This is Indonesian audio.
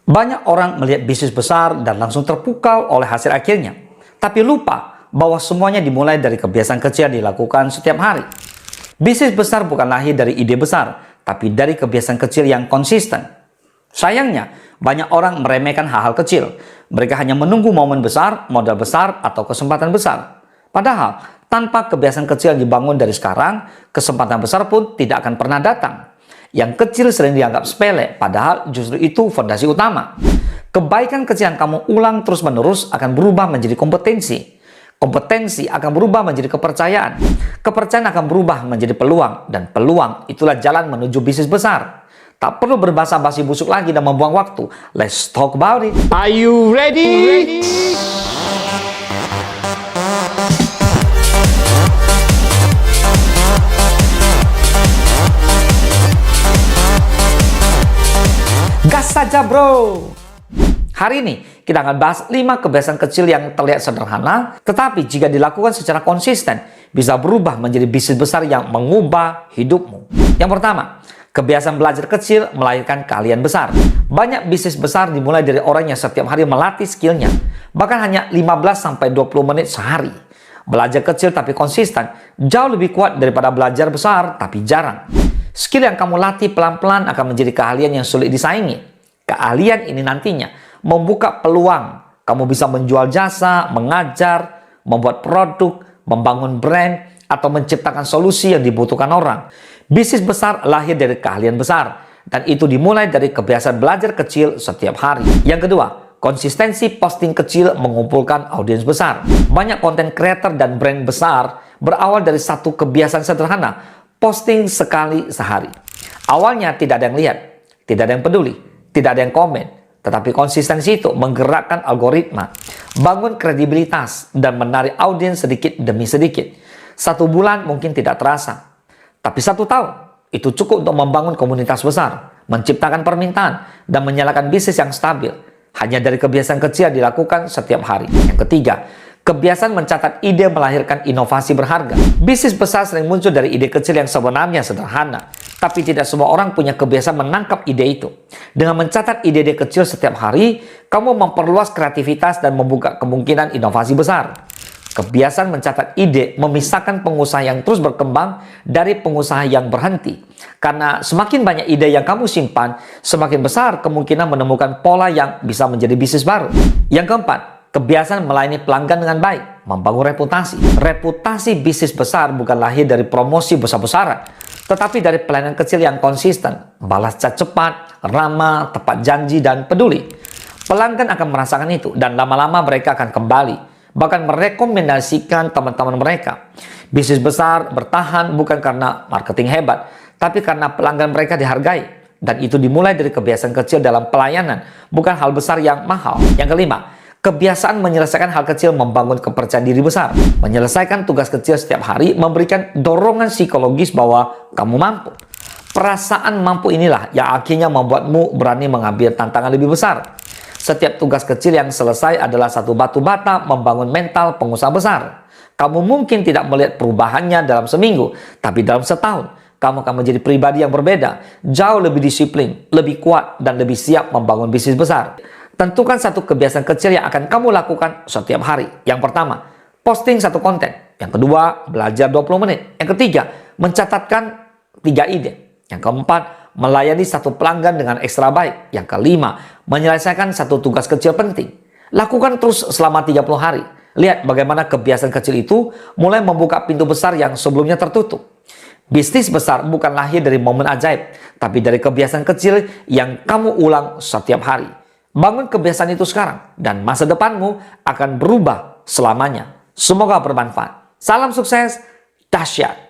Banyak orang melihat bisnis besar dan langsung terpukau oleh hasil akhirnya, tapi lupa bahwa semuanya dimulai dari kebiasaan kecil yang dilakukan setiap hari. Bisnis besar bukan lahir dari ide besar, tapi dari kebiasaan kecil yang konsisten. Sayangnya, banyak orang meremehkan hal-hal kecil. Mereka hanya menunggu momen besar, modal besar, atau kesempatan besar. Padahal, tanpa kebiasaan kecil yang dibangun dari sekarang, kesempatan besar pun tidak akan pernah datang. Yang kecil sering dianggap sepele, padahal justru itu fondasi utama. Kebaikan kecil yang kamu ulang terus-menerus akan berubah menjadi kompetensi. Kompetensi akan berubah menjadi kepercayaan. Kepercayaan akan berubah menjadi peluang. Dan peluang itulah jalan menuju bisnis besar. Tak perlu berbasa-basi busuk lagi dan membuang waktu. Let's talk about it. Are you ready? Gas saja bro! Hari ini kita akan bahas 5 kebiasaan kecil yang terlihat sederhana, tetapi jika dilakukan secara konsisten, bisa berubah menjadi bisnis besar yang mengubah hidupmu. Yang pertama, kebiasaan belajar kecil melahirkan keahlian besar. Banyak bisnis besar dimulai dari orang yang setiap hari melatih skillnya, bahkan hanya 15-20 menit sehari. Belajar kecil tapi konsisten jauh lebih kuat daripada belajar besar tapi jarang. Skill yang kamu latih pelan-pelan akan menjadi keahlian yang sulit disaingi. Keahlian ini nantinya membuka peluang. Kamu bisa menjual jasa, mengajar, membuat produk, membangun brand, atau menciptakan solusi yang dibutuhkan orang. Bisnis besar lahir dari keahlian besar. Dan itu dimulai dari kebiasaan belajar kecil setiap hari. Yang kedua, konsistensi posting kecil mengumpulkan audiens besar. Banyak konten creator dan brand besar berawal dari satu kebiasaan sederhana. Posting sekali sehari. Awalnya tidak ada yang lihat, tidak ada yang peduli, tidak ada yang komen. Tetapi konsistensi itu menggerakkan algoritma, bangun kredibilitas, dan menarik audiens sedikit demi sedikit. 1 bulan mungkin tidak terasa, tapi 1 tahun itu cukup untuk membangun komunitas besar, menciptakan permintaan, dan menyalakan bisnis yang stabil. Hanya dari kebiasaan kecil yang dilakukan setiap hari. Yang ketiga, kebiasaan mencatat ide melahirkan inovasi berharga. Bisnis besar sering muncul dari ide kecil yang sebenarnya sederhana. Tapi tidak semua orang punya kebiasaan menangkap ide itu. Dengan mencatat ide-ide kecil setiap hari, kamu memperluas kreativitas dan membuka kemungkinan inovasi besar. Kebiasaan mencatat ide memisahkan pengusaha yang terus berkembang dari pengusaha yang berhenti. Karena semakin banyak ide yang kamu simpan, semakin besar kemungkinan menemukan pola yang bisa menjadi bisnis baru. Yang keempat, kebiasaan melayani pelanggan dengan baik, membangun reputasi. Reputasi bisnis besar bukan lahir dari promosi besar-besaran, tetapi dari pelayanan kecil yang konsisten, balas chat cepat, ramah, tepat janji, dan peduli. Pelanggan akan merasakan itu, dan lama-lama mereka akan kembali, bahkan merekomendasikan teman-teman mereka. Bisnis besar bertahan bukan karena marketing hebat, tapi karena pelanggan mereka dihargai. Dan itu dimulai dari kebiasaan kecil dalam pelayanan, bukan hal besar yang mahal. Yang kelima, kebiasaan menyelesaikan hal kecil membangun kepercayaan diri besar. Menyelesaikan tugas kecil setiap hari memberikan dorongan psikologis bahwa kamu mampu. Perasaan mampu inilah yang akhirnya membuatmu berani mengambil tantangan lebih besar. Setiap tugas kecil yang selesai adalah satu batu bata membangun mental pengusaha besar. Kamu mungkin tidak melihat perubahannya dalam seminggu, tapi dalam setahun kamu akan menjadi pribadi yang berbeda, jauh lebih disiplin, lebih kuat, dan lebih siap membangun bisnis besar. Tentukan satu kebiasaan kecil yang akan kamu lakukan setiap hari. Yang pertama, posting 1 konten. Yang kedua, belajar 20 menit. Yang ketiga, mencatatkan 3 ide. Yang keempat, melayani 1 pelanggan dengan ekstra baik. Yang kelima, menyelesaikan 1 tugas kecil penting. Lakukan terus selama 30 hari. Lihat bagaimana kebiasaan kecil itu mulai membuka pintu besar yang sebelumnya tertutup. Bisnis besar bukan lahir dari momen ajaib, tapi dari kebiasaan kecil yang kamu ulang setiap hari. Bangun kebiasaan itu sekarang, dan masa depanmu akan berubah selamanya. Semoga bermanfaat. Salam sukses, dahsyat.